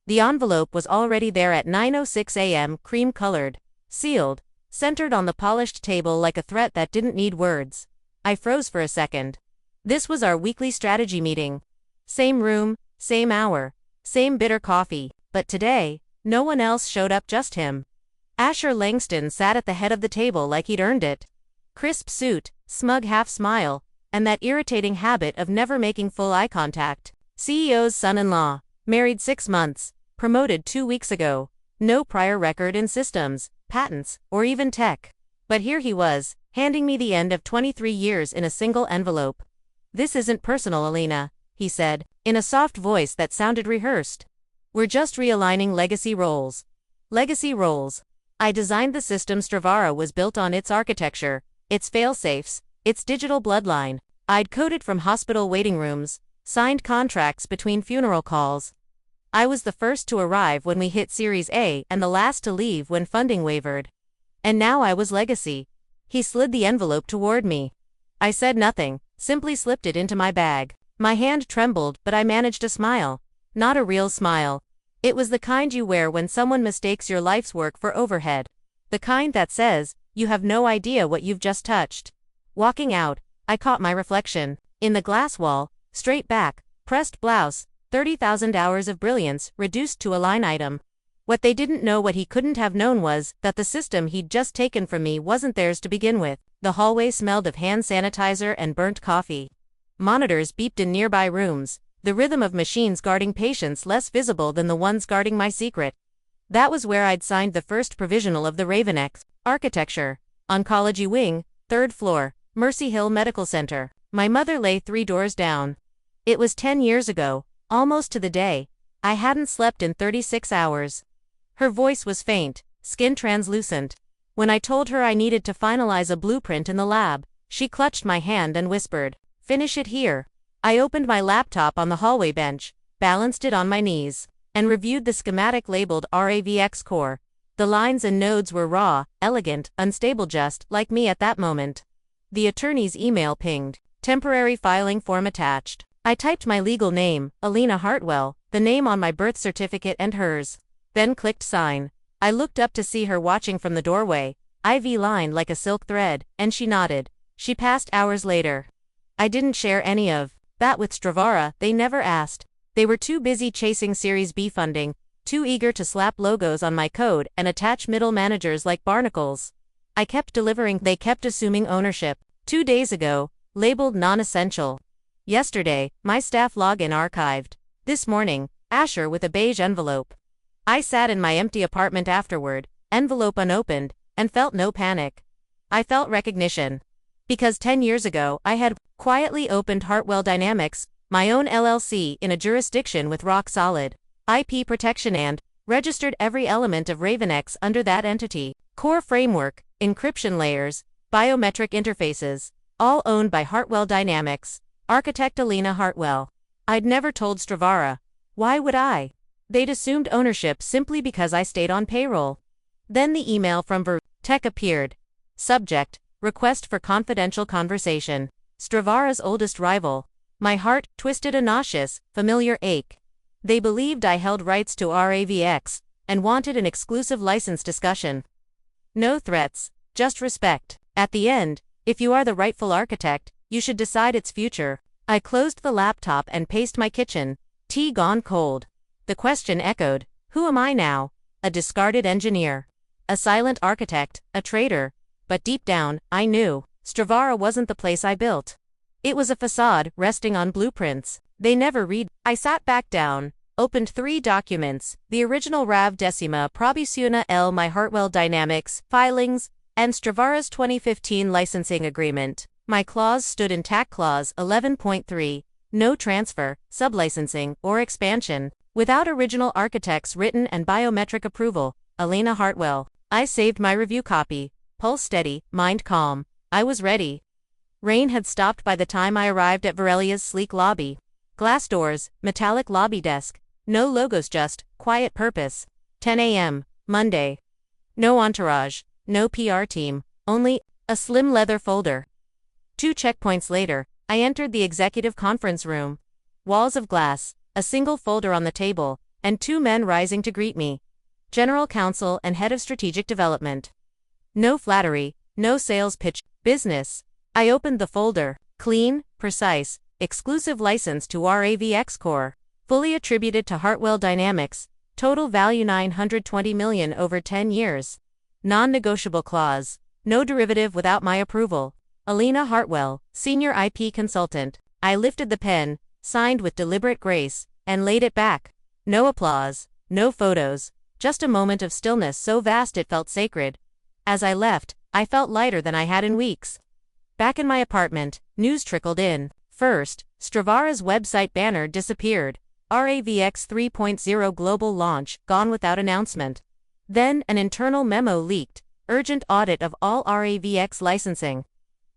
The envelope was already there at 9:06 a.m., cream-colored, sealed, centered on the polished table like a threat that didn't need words. I froze for a second. This was our weekly strategy meeting. Same room, same hour, same bitter coffee, but today, no one else showed up, just him. Asher Langston sat at the head of the table like he'd earned it. Crisp suit, smug half-smile, and that irritating habit of never making full eye contact. CEO's son-in-law, married 6 months, promoted 2 weeks ago, no prior record in systems, patents, or even tech. But here he was, handing me the end of 23 years in a single envelope. "This isn't personal, Elena," he said, in a soft voice that sounded rehearsed. "We're just realigning legacy roles." Legacy roles. I designed the system Stravara was built on, its architecture, its fail-safes, its digital bloodline. I'd coded from hospital waiting rooms, signed contracts between funeral calls. I was the first to arrive when we hit Series A and the last to leave when funding wavered. And now I was legacy. He slid the envelope toward me. I said nothing, simply slipped it into my bag. My hand trembled, but I managed a smile. Not a real smile. It was the kind you wear when someone mistakes your life's work for overhead. The kind that says, you have no idea what you've just touched. Walking out, I caught my reflection. In the glass wall, straight back, pressed blouse, 30,000 hours of brilliance reduced to a line item. What they didn't know, what he couldn't have known, was that the system he'd just taken from me wasn't theirs to begin with. The hallway smelled of hand sanitizer and burnt coffee. Monitors beeped in nearby rooms, the rhythm of machines guarding patients less visible than the ones guarding my secret. That was where I'd signed the first provisional of the Ravenex architecture. Oncology wing, 3rd floor, Mercy Hill Medical Center. My mother lay 3 doors down. It was 10 years ago, almost to the day. I hadn't slept in 36 hours. Her voice was faint, skin translucent. When I told her I needed to finalize a blueprint in the lab, she clutched my hand and whispered, "Finish it here." I opened my laptop on the hallway bench, balanced it on my knees, and reviewed the schematic labeled Ravenex Core. The lines and nodes were raw, elegant, unstable, just like me at that moment. The attorney's email pinged. Temporary filing form attached. I typed my legal name, Elena Hartwell, the name on my birth certificate, and hers. Then clicked sign. I looked up to see her watching from the doorway, IV line like a silk thread, and she nodded. She passed hours later. I didn't share any of that with Stravara. They never asked. They were too busy chasing Series B funding, too eager to slap logos on my code and attach middle managers like barnacles. I kept delivering. They kept assuming ownership. 2 days ago, labeled non-essential. Yesterday, my staff login archived. This morning, Asher with a beige envelope. I sat in my empty apartment afterward, envelope unopened, and felt no panic. I felt recognition. Because 10 years ago, I had quietly opened Hartwell Dynamics, my own LLC in a jurisdiction with rock-solid IP protection, and registered every element of Ravenex under that entity. Core framework, encryption layers, biometric interfaces, all owned by Hartwell Dynamics. Architect Elena Hartwell. I'd never told Stravara. Why would I? They'd assumed ownership simply because I stayed on payroll. Then the email from Verilia Tech appeared. Subject, request for confidential conversation. Stravara's oldest rival. My heart twisted a nauseous, familiar ache. They believed I held rights to RAVX, and wanted an exclusive license discussion. No threats, just respect. At the end, if you are the rightful architect, you should decide its future. I closed the laptop and paced my kitchen, tea gone cold. The question echoed, who am I now? A discarded engineer. A silent architect, a traitor. But deep down, I knew, Stravara wasn't the place I built. It was a facade, resting on blueprints. They never read. I sat back down, opened 3 documents, the original Rav Decima Provisiona L. My Hartwell Dynamics, filings, and Stravara's 2015 licensing agreement. My clause stood in TAC Clause 11.3, no transfer, sublicensing, or expansion, without original architect's written and biometric approval. Elena Hartwell. I saved my review copy, pulse steady, mind calm. I was ready. Rain had stopped by the time I arrived at Verilia's sleek lobby. Glass doors, metallic lobby desk, no logos, just quiet purpose. 10 a.m., Monday. No entourage, no PR team, only a slim leather folder. 2 checkpoints later, I entered the executive conference room. Walls of glass, a single folder on the table, and 2 men rising to greet me. General Counsel and Head of Strategic Development. No flattery, no sales pitch, business. I opened the folder. Clean, precise, exclusive license to Ravenex Core. Fully attributed to Hartwell Dynamics. Total value 920 million over 10 years. Non-negotiable clause. No derivative without my approval. Elena Hartwell, Senior IP Consultant. I lifted the pen, signed with deliberate grace, and laid it back. No applause, no photos, just a moment of stillness so vast it felt sacred. As I left, I felt lighter than I had in weeks. Back in my apartment, news trickled in. First, Stravara's website banner disappeared. Ravenex 3.0 global launch, gone without announcement. Then, an internal memo leaked. Urgent audit of all Ravenex licensing.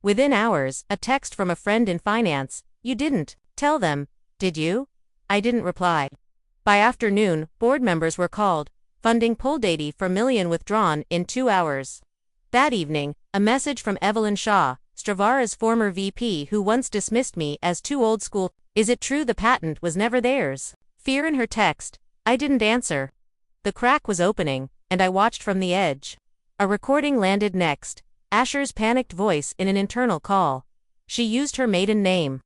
Within hours, a text from a friend in finance. You didn't tell them, did you? I didn't reply. By afternoon, board members were called. Funding pulled 80 for million withdrawn in 2 hours. That evening, a message from Evelyn Shaw, Stravara's former VP who once dismissed me as too old school. Is it true the patent was never theirs? Fear in her text. I didn't answer. The crack was opening, and I watched from the edge. A recording landed next. Asher's panicked voice in an internal call. She used her maiden name.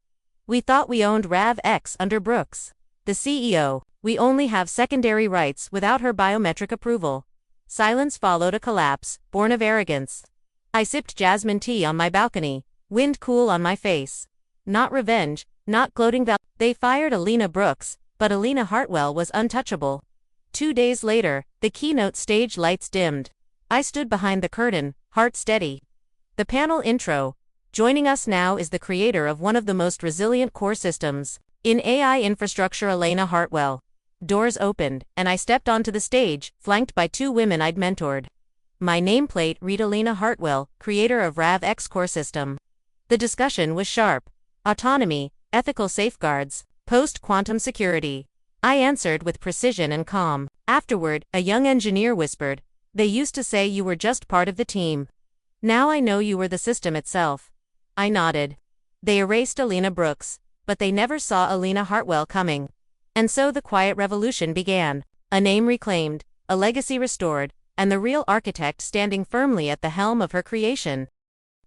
We thought we owned Ravenex under Brooks. The CEO. We only have secondary rights without her biometric approval. Silence followed a collapse, born of arrogance. I sipped jasmine tea on my balcony, wind cool on my face. Not revenge, not gloating that they fired Elena Brooks, but Elena Hartwell was untouchable. 2 days later, the keynote stage lights dimmed. I stood behind the curtain, heart steady. The panel intro. Joining us now is the creator of one of the most resilient core systems in AI infrastructure, Elena Hartwell. Doors opened, and I stepped onto the stage, flanked by 2 women I'd mentored. My nameplate read Elena Hartwell, creator of Ravenex Core system. The discussion was sharp. Autonomy, ethical safeguards, post-quantum security. I answered with precision and calm. Afterward, a young engineer whispered, they used to say you were just part of the team. Now I know you were the system itself. I nodded. They erased Elena Brooks, but they never saw Elena Hartwell coming. And so the quiet revolution began. A name reclaimed, a legacy restored, and the real architect standing firmly at the helm of her creation.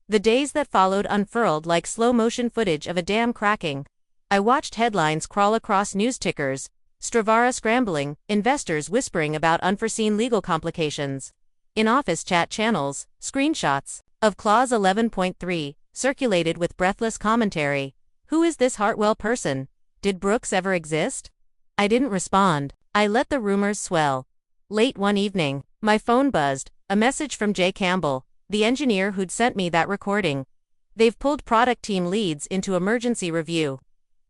The days that followed unfurled like slow-motion footage of a dam cracking. I watched headlines crawl across news tickers, Stravara scrambling, investors whispering about unforeseen legal complications. In office chat channels, screenshots of Clause 11.3 circulated with breathless commentary. Who is this Hartwell person? Did Brooks ever exist? I didn't respond. I let the rumors swell. Late one evening, my phone buzzed, a message from Jay Campbell, the engineer who'd sent me that recording. They've pulled product team leads into emergency review.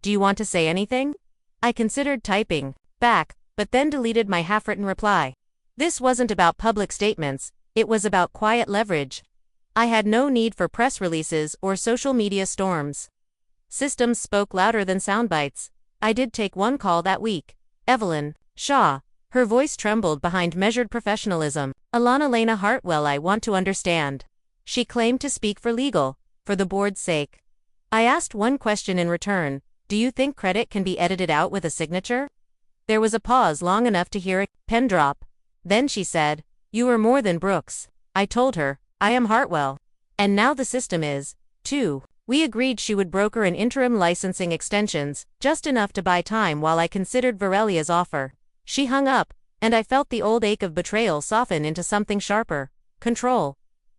Do you want to say anything? I considered typing back, but then deleted my half-written reply. This wasn't about public statements, it was about quiet leverage. I had no need for press releases or social media storms. Systems spoke louder than soundbites. I did take one call that week. Evelyn Shaw. Her voice trembled behind measured professionalism. Elena Hartwell, I want to understand. She claimed to speak for legal, for the board's sake. I asked one question in return. Do you think credit can be edited out with a signature? There was a pause long enough to hear a pen drop. Then she said, you are more than Brooks. I told her, I am Hartwell. And now the system is, too. We agreed she would broker an interim licensing extensions, just enough to buy time while I considered Verilia's offer. She hung up, and I felt the old ache of betrayal soften into something sharper. Control.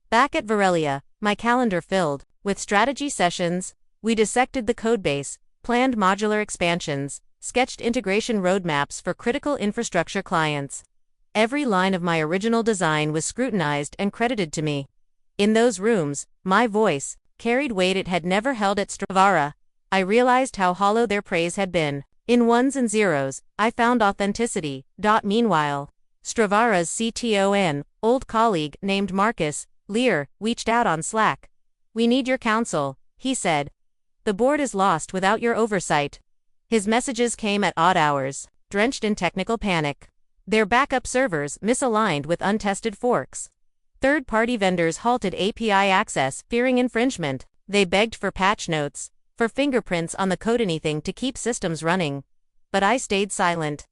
Back at Verilia, my calendar filled with strategy sessions. We dissected the codebase, planned modular expansions, sketched integration roadmaps for critical infrastructure clients. Every line of my original design was scrutinized and credited to me. In those rooms, my voice carried weight it had never held at Stravara. I realized how hollow their praise had been. In ones and zeros, I found authenticity. Meanwhile, Stravara's CTO, old colleague named Marcus Lear, reached out on Slack. We need your counsel, he said. The board is lost without your oversight. His messages came at odd hours, drenched in technical panic. Their backup servers misaligned with untested forks. Third-party vendors halted API access, fearing infringement. They begged for patch notes, for fingerprints on the code, anything to keep systems running. But I stayed silent.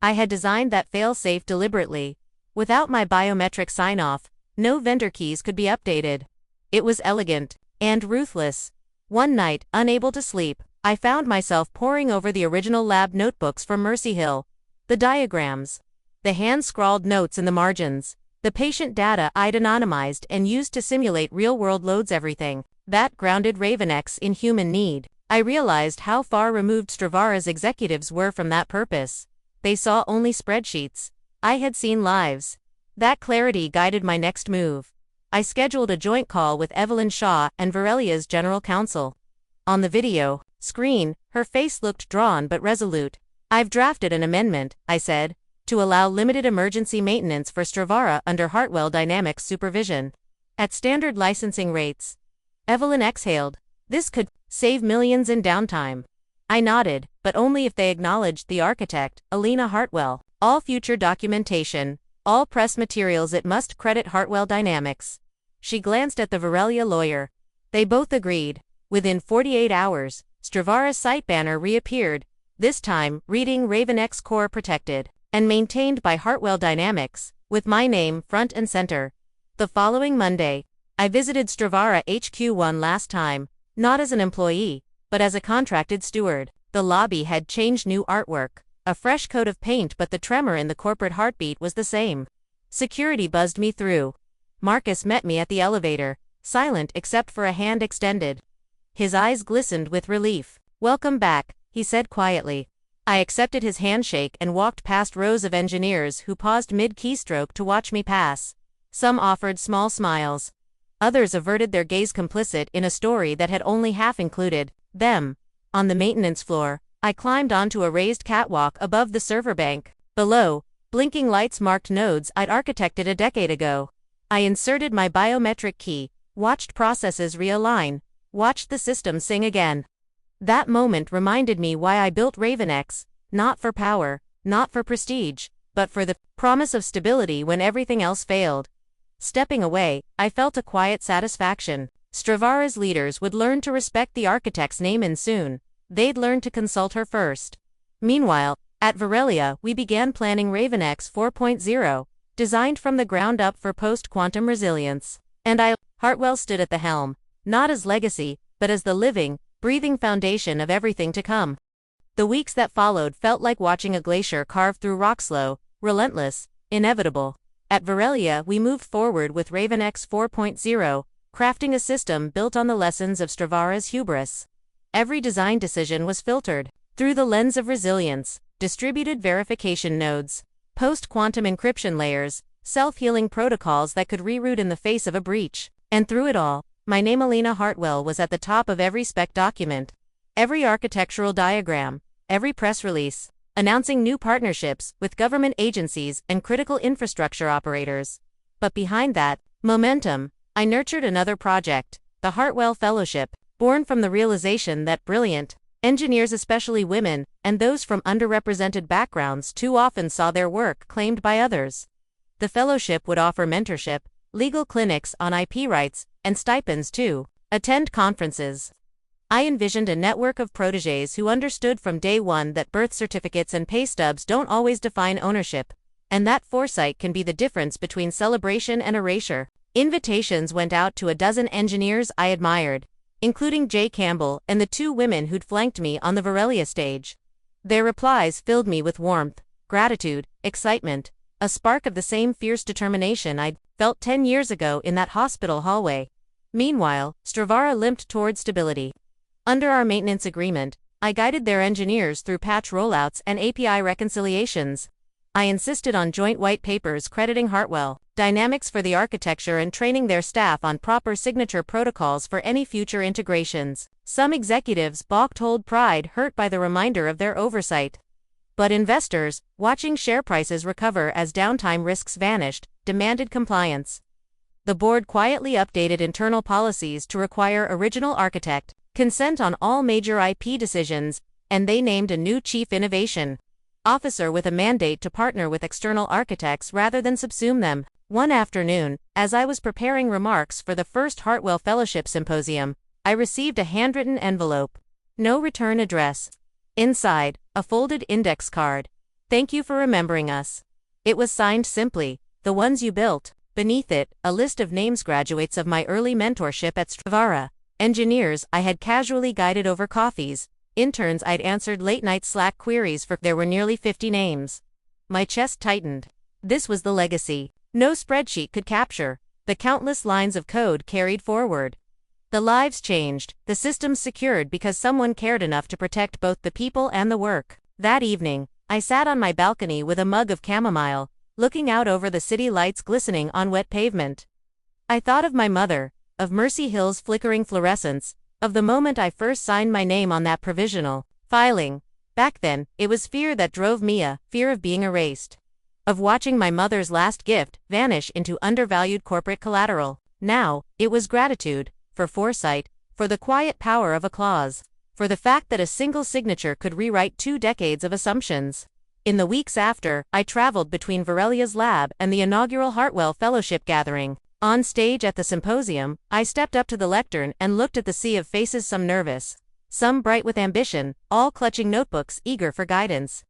I had designed that fail-safe deliberately. Without my biometric sign-off, no vendor keys could be updated. It was elegant and ruthless. One night, unable to sleep, I found myself poring over the original lab notebooks from Mercy Hill. The diagrams, the hand-scrawled notes in the margins, the patient data I'd anonymized and used to simulate real-world loads, everything that grounded Ravenex in human need. I realized how far removed Stravara's executives were from that purpose. They saw only spreadsheets. I had seen lives. That clarity guided my next move. I scheduled a joint call with Evelyn Shaw and Verilia's general counsel. On the video screen, her face looked drawn but resolute. "I've drafted an amendment," I said, "to allow limited emergency maintenance for Stravara under Hartwell Dynamics supervision. At standard licensing rates." Evelyn exhaled. "This could save millions in downtime." I nodded, but only if they acknowledged the architect, Elena Hartwell. "All future documentation, all press materials, it must credit Hartwell Dynamics." She glanced at the Verilia lawyer. They both agreed. Within 48 hours, Stravara's site banner reappeared, this time reading Ravenex Core protected and maintained by Hartwell Dynamics, with my name front and center. The following Monday, I visited Stravara HQ1 last time, not as an employee, but as a contracted steward. The lobby had changed, new artwork, a fresh coat of paint, but the tremor in the corporate heartbeat was the same. Security buzzed me through. Marcus met me at the elevator, silent except for a hand extended. His eyes glistened with relief. "Welcome back," he said quietly. I accepted his handshake and walked past rows of engineers who paused mid-keystroke to watch me pass. Some offered small smiles. Others averted their gaze, complicit in a story that had only half included them. On the maintenance floor, I climbed onto a raised catwalk above the server bank. Below, blinking lights marked nodes I'd architected a decade ago. I inserted my biometric key, watched processes realign, watched the system sing again. That moment reminded me why I built Ravenex, not for power, not for prestige, but for the promise of stability when everything else failed. Stepping away, I felt a quiet satisfaction. Stravara's leaders would learn to respect the architect's name, and soon, they'd learn to consult her first. Meanwhile, at Verilia, we began planning Ravenex 4.0, designed from the ground up for post-quantum resilience. And Hartwell stood at the helm, not as legacy, but as the living, breathing foundation of everything to come. The weeks that followed felt like watching a glacier carve through rock, slow, relentless, inevitable. At Verilia, we moved forward with Ravenex 4.0, crafting a system built on the lessons of Stravara's hubris. Every design decision was filtered through the lens of resilience, distributed verification nodes, post-quantum encryption layers, self-healing protocols that could reroute in the face of a breach. And through it all, my name, Elena Hartwell, was at the top of every spec document, every architectural diagram, every press release, announcing new partnerships with government agencies and critical infrastructure operators. But behind that momentum, I nurtured another project, the Hartwell Fellowship, born from the realization that brilliant engineers, especially women, and those from underrepresented backgrounds, too often saw their work claimed by others. The fellowship would offer mentorship, legal clinics on IP rights, and stipends to attend conferences. I envisioned a network of protégés who understood from day one that birth certificates and pay stubs don't always define ownership, and that foresight can be the difference between celebration and erasure. Invitations went out to a dozen engineers I admired, including Jay Campbell and the two women who'd flanked me on the Verilia stage. Their replies filled me with warmth, gratitude, excitement, a spark of the same fierce determination I'd felt 10 years ago in that hospital hallway. Meanwhile, Stravara limped toward stability. Under our maintenance agreement, I guided their engineers through patch rollouts and API reconciliations. I insisted on joint white papers crediting Hartwell Dynamics for the architecture and training their staff on proper signature protocols for any future integrations. Some executives balked, hold pride hurt by the reminder of their oversight. But investors, watching share prices recover as downtime risks vanished, demanded compliance. The board quietly updated internal policies to require original architect consent on all major IP decisions, and they named a new chief innovation officer with a mandate to partner with external architects rather than subsume them. One afternoon, as I was preparing remarks for the first Hartwell Fellowship Symposium, I received a handwritten envelope. No return address. Inside, a folded index card. Thank you for remembering us. It was signed simply, the ones you built. Beneath it, a list of names, graduates of my early mentorship at Stravara, engineers I had casually guided over coffees, interns I'd answered late-night Slack queries for. There were nearly 50 names. My chest tightened. This was the legacy no spreadsheet could capture, the countless lines of code carried forward. The lives changed, the systems secured because someone cared enough to protect both the people and the work. That evening, I sat on my balcony with a mug of chamomile, looking out over the city lights glistening on wet pavement. I thought of my mother, of Mercy Hill's flickering fluorescence, of the moment I first signed my name on that provisional filing. Back then, it was fear that drove me, a fear of being erased. Of watching my mother's last gift vanish into undervalued corporate collateral. Now, it was gratitude, for foresight, for the quiet power of a clause, for the fact that a single signature could rewrite 2 decades of assumptions. In the weeks after, I traveled between Verilia's lab and the inaugural Hartwell Fellowship gathering. On stage at the symposium, I stepped up to the lectern and looked at the sea of faces, some nervous, some bright with ambition, all clutching notebooks, eager for guidance.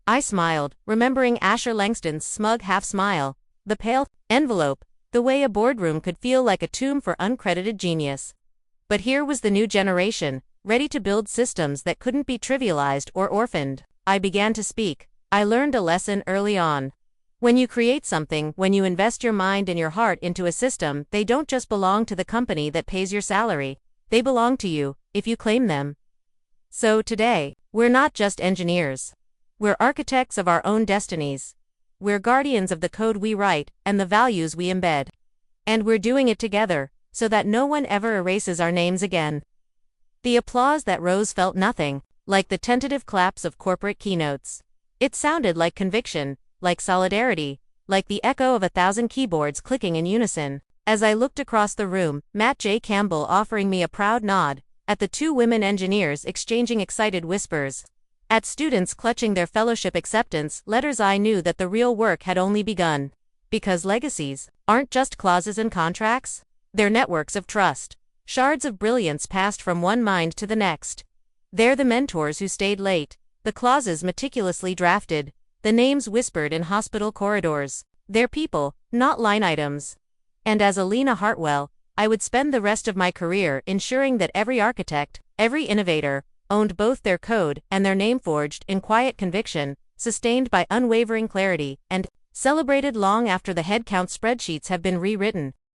I smiled, remembering Asher Langston's smug half-smile, the pale envelope, the way a boardroom could feel like a tomb for uncredited genius. But here was the new generation, ready to build systems that couldn't be trivialized or orphaned. I began to speak. I learned a lesson early on. When you create something, when you invest your mind and your heart into a system, they don't just belong to the company that pays your salary. They belong to you, if you claim them. So today, we're not just engineers. We're architects of our own destinies. We're guardians of the code we write and the values we embed. And we're doing it together, so that no one ever erases our names again. The applause that rose felt nothing like the tentative claps of corporate keynotes. It sounded like conviction, like solidarity, like the echo of 1,000 keyboards clicking in unison. As I looked across the room, Matt J. Campbell offering me a proud nod, at the 2 women engineers exchanging excited whispers, at students clutching their fellowship acceptance letters, I knew that the real work had only begun. Because legacies aren't just clauses and contracts, they're networks of trust, shards of brilliance passed from one mind to the next. They're the mentors who stayed late, the clauses meticulously drafted, the names whispered in hospital corridors. They're people, not line items. And as Elena Hartwell, I would spend the rest of my career ensuring that every architect, every innovator, owned both their code and their name, forged in quiet conviction, sustained by unwavering clarity, and celebrated long after the headcount spreadsheets have been rewritten.